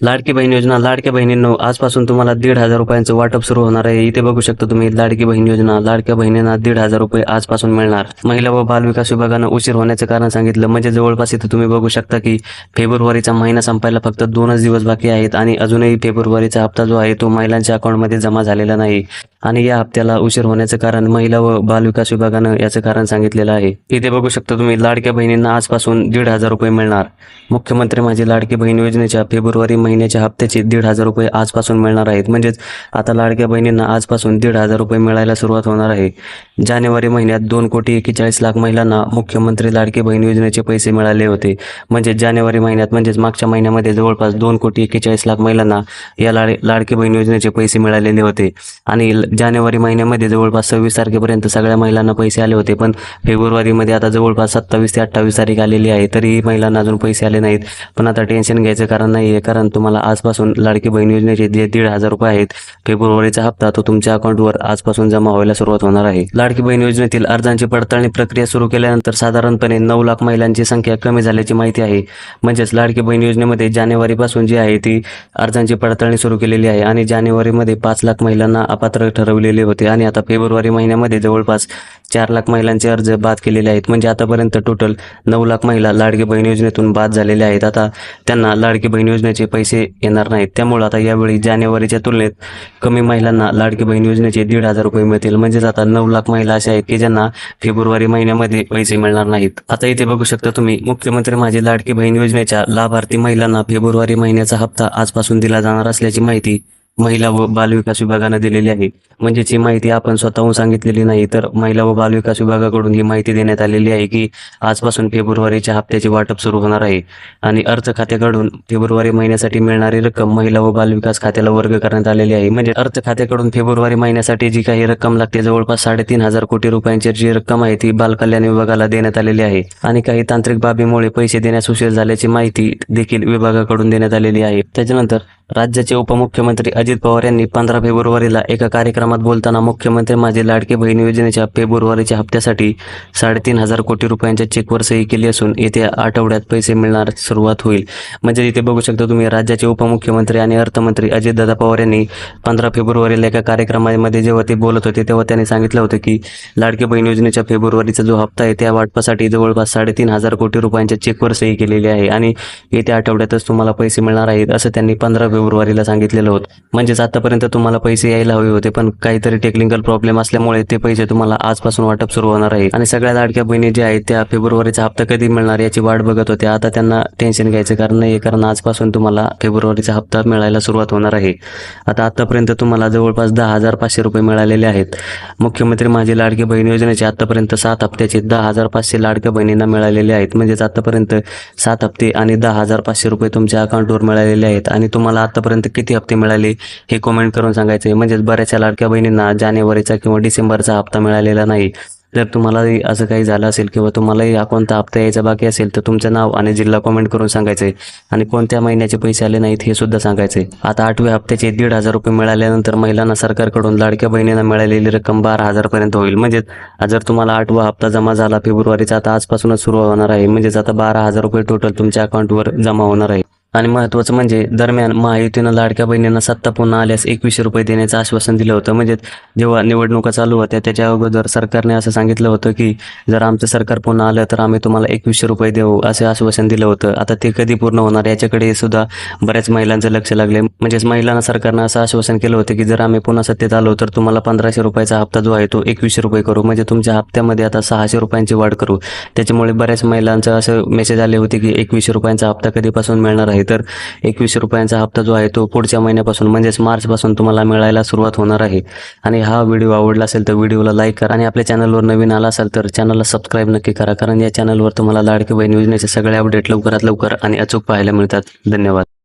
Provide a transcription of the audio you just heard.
लाडकी बहीण योजना. लाडक्या बहिणींनो, आजपासून तुम्हाला 1,500 रुपयांचं वाटप सुरू होणार आहे. इथे बघू शकता तुम्ही लाडकी बहीण योजना. लाडक्या बहिणींना 1,500 रुपये आजपासून मिळणार. महिला व बाल विकास विभागानं उशीर होण्याचं कारण सांगितलं. म्हणजे जवळपास इथं तुम्ही बघू शकता की फेब्रुवारीचा महिना संपायला फक्त 2च दिवस बाकी आहेत आणि अजूनही फेब्रुवारीचा हप्ता जो आहे तो महिलांच्या अकाउंटमध्ये जमा झालेला नाही. आणि या हप्त्याला उशीर होण्याचं कारण महिला व बाल विकास विभागानं याचं कारण सांगितलेलं आहे. इथे बघू शकता तुम्ही लाडक्या बहिणींना आजपासून 1,500 रुपये मिळणार. मुख्यमंत्री माझी लाडकी बहीण योजनेच्या फेब्रुवारी महिन्याच्या हप्त्याचे 1,500 रुपये आजपासून मिळणार आहेत. म्हणजेच आता लाडक्या बहिणींना आजपासून 1,500 रुपये मिळायला सुरुवात होणार आहे. जानेवारी महिन्यात 2,41,00,000 महिलांना मुख्यमंत्री लाडकी बहीण योजनेचे पैसे मिळाले होते. म्हणजे जानेवारी महिन्यात म्हणजेच मागच्या महिन्यामध्ये जवळपास 2,41,00,000 महिलांना या लाडकी बहीण योजनेचे पैसे मिळालेले होते. आणि जानेवारी महिन्यामध्ये जवळपास 26 तारखेपर्यंत सगळ्या महिलांना पैसे आले होते. पण फेब्रुवारीमध्ये आता जवळपास 27 ते 28 तारीख आलेली आहे, तरीही महिलांना अजून पैसे आले नाहीत. पण आता टेन्शन घ्यायचं कारण नाही आहे, कारण तुम्हाला आजपासून लाडकी बहीण योजनेचे जे 1,500 रुपये आहेत फेब्रुवारीचा हप्ता तो तुमच्या अकाउंटवर आजपासून जमा व्हायला सुरुवात होणार आहे. लाडकी बहीण योजनेतील अर्जांची पडताळणी प्रक्रिया सुरू केल्यानंतर साधारणपणे 9 लाख महिलांची संख्या कमी झाल्याची माहिती आहे. म्हणजेच लाडकी बहीण योजनेमध्ये जानेवारीपासून जी आहे ती अर्जांची पडताळणी सुरू केलेली आहे आणि जानेवारीमध्ये 5 लाख महिलांना अपात्र ठरवलेले होते आणि आता फेब्रुवारी महिन्यामध्ये जवळपास 4 लाख महिलांचे अर्ज बाद केलेले आहेत. म्हणजे आतापर्यंत टोटल 9 लाख महिला लाडकी बहीण योजनेतून बाद झालेल्या आहेत. आता त्यांना लाडकी बहीण योजनेचे पैसे येणार नाहीत. त्यामुळे आता यावेळी जानेवारीच्या तुलनेत कमी महिलांना लाडकी बहीण योजनेचे 1,500 रुपये मिळतील. म्हणजेच आता 9 लाख महिला अशा आहेत की ज्यांना फेब्रुवारी महिन्यामध्ये पैसे मिळणार नाहीत. आता इथे बघू शकता तुम्ही मुख्यमंत्री माझी लाडकी बहीण योजनेच्या लाभार्थी महिलांना फेब्रुवारी महिन्याचा हप्ता आजपासून दिला जाणार असल्याची माहिती महिला व बालविकास विभागानं दिलेली आहे. म्हणजेच ही माहिती आपण स्वतःहून सांगितलेली नाही, तर महिला व बालविकास विभागाकडून ही माहिती देण्यात आलेली आहे की आजपासून फेब्रुवारीच्या हप्त्याचे वाटप सुरू होणार आहे. आणि अर्थ खात्याकडून फेब्रुवारी महिन्यासाठी मिळणारी रक्कम महिला व बालविकास खात्याला वर्ग करण्यात आलेली आहे. म्हणजे अर्थ खात्याकडून फेब्रुवारी महिन्यासाठी जी काही रक्कम लागते जवळपास 3,500 कोटी रुपयांची जी रक्कम आहे ती बालकल्याण विभागाला देण्यात आलेली आहे. आणि काही तांत्रिक बाबीमुळे पैसे देण्यास उशीर झाल्याची माहिती देखील विभागाकडून देण्यात आलेली आहे. त्याच्यानंतर राज्याचे उपमुख्यमंत्री अजित पवार यांनी 15 फेब्रुवारीला एका कार्यक्रमात बोलताना मुख्यमंत्री माझी लाडकी बहीण योजनेच्या फेब्रुवारीच्या हप्त्यासाठी 3,500 कोटी रुपयांच्या चेकवर सही केली असून येत्या आठवड्यात पैसे मिळणार सुरुवात होईल. म्हणजे इथे बघू शकता तुम्ही राज्याचे उपमुख्यमंत्री आणि अर्थमंत्री अजितदादा पवार यांनी 15 फेब्रुवारीला एका कार्यक्रमामध्ये जेव्हा ते बोलत होते तेव्हा त्यांनी सांगितलं होतं की लाडकी बहीण योजनेच्या फेब्रुवारीचा जो हप्ता आहे त्या वाटपासाठी जवळपास 3,500 कोटी रुपयांच्या चेकवर सही केलेली आहे आणि येत्या आठवड्यातच तुम्हाला पैसे मिळणार आहेत असं त्यांनी 15 फेब्रुवारीला सांगितलेलं होतं. म्हणजेच आतापर्यंत तुम्हाला पैसे यायला हवे होते, पण काहीतरी टेक्निकल प्रॉब्लेम असल्यामुळे ते पैसे तुम्हाला आजपासून वाटप सुरू होणार आहे. आणि सगळ्या लाडक्या बहिणी ज्या आहेत त्या फेब्रुवारीचा हप्ता कधी मिळणार याची वाट बघत होत्या. आता त्यांना टेन्शन घ्यायचं कारण नाही, कारण आजपासून तुम्हाला फेब्रुवारीचा हप्ता मिळायला सुरुवात होणार आहे. आता आतापर्यंत तुम्हाला जवळपास 10,500 रुपये मिळालेले आहेत. मुख्यमंत्री माझी लाडकी बहीण योजनेचे आतापर्यंत 7 हप्त्याचे 10,500 लाडक्या बहिणींना मिळालेले आहेत. म्हणजेच आतापर्यंत 7 हप्ते आणि 10,500 रुपये तुमच्या अकाउंटवर मिळालेले आहेत. आणि तुम्हाला आतापर्यंत किती हप्ते मिळाले हे कमेंट करून सांगायचे. म्हणजेच बऱ्याचशा लाडक्या बहिणींना जानेवारीचा किंवा डिसेंबरचा हप्ता मिळालेला नाही. जर तुम्हालाही असं काही झालं असेल किंवा तुम्हालाही हा कोणता हप्ता यायचा बाकी असेल तर तुमचं नाव आणि जिल्हा कमेंट करून सांगायचे आणि कोणत्या महिन्याचे पैसे आले नाहीत हे सुद्धा सांगायचे. आता 8व्या हप्त्याचे 1,500 रुपये मिळाल्यानंतर महिलांना सरकारकडून लाडक्या बहिणींना मिळालेली रक्कम 12,000 पर्यंत होईल. म्हणजेच जर तुम्हाला 8वा हप्ता जमा झाला फेब्रुवारीचा आता आजपासूनच सुरू होणार आहे. म्हणजेच आता 12,000 रुपये टोटल तुमच्या अकाउंटवर जमा होणार आहे. आणि महत्त्वाचं म्हणजे दरम्यान महायुतीनं लाडक्या बहिणींना सत्ता पुन्हा आल्यास 2100 रुपये देण्याचं आश्वासन दिलं होतं. म्हणजे जेव्हा निवडणुका चालू होत्या त्याच्या अगोदर सरकारने असं सांगितलं होतं की जर आमचं सरकार पुन्हा आलं तर आम्ही तुम्हाला 2100 रुपये देऊ असे आश्वासन दिलं होतं. आता ते कधी पूर्ण होणार याच्याकडे सुद्धा बऱ्याच महिलांचं लक्ष लागले. म्हणजेच महिलांना सरकारनं असं आश्वासन केलं होतं की जर आम्ही पुन्हा सत्तेत आलो तर तुम्हाला 1,500 रुपयाचा हप्ता जो आहे तो 2100 रुपये करू. म्हणजे तुमच्या हप्त्यामध्ये आता 600 रुपयांची वाढ करू. त्याच्यामुळे बऱ्याच महिलांचं असं मेसेज आले होते की 2100 रुपयांचा हप्ता कधीपासून मिळणार आहे. तर 2100 रुपयांचा हप्ता जो आहे तो पुढच्या महिन्यापासून म्हणजेच मार्चपासून तुम्हाला मिळायला सुरुवात होणार आहे. आणि हा व्हिडिओ आवडला असेल तर व्हिडिओला लाईक करा आणि आपल्या चॅनलवर नवीन आला असाल तर चॅनलला सबस्क्राईब नक्की करा, कारण या चॅनलवर तुम्हाला लाडकी बहीण योजनेचे सगळे अपडेट लवकरात लवकर आणि अचूक पाहायला मिळतात. धन्यवाद.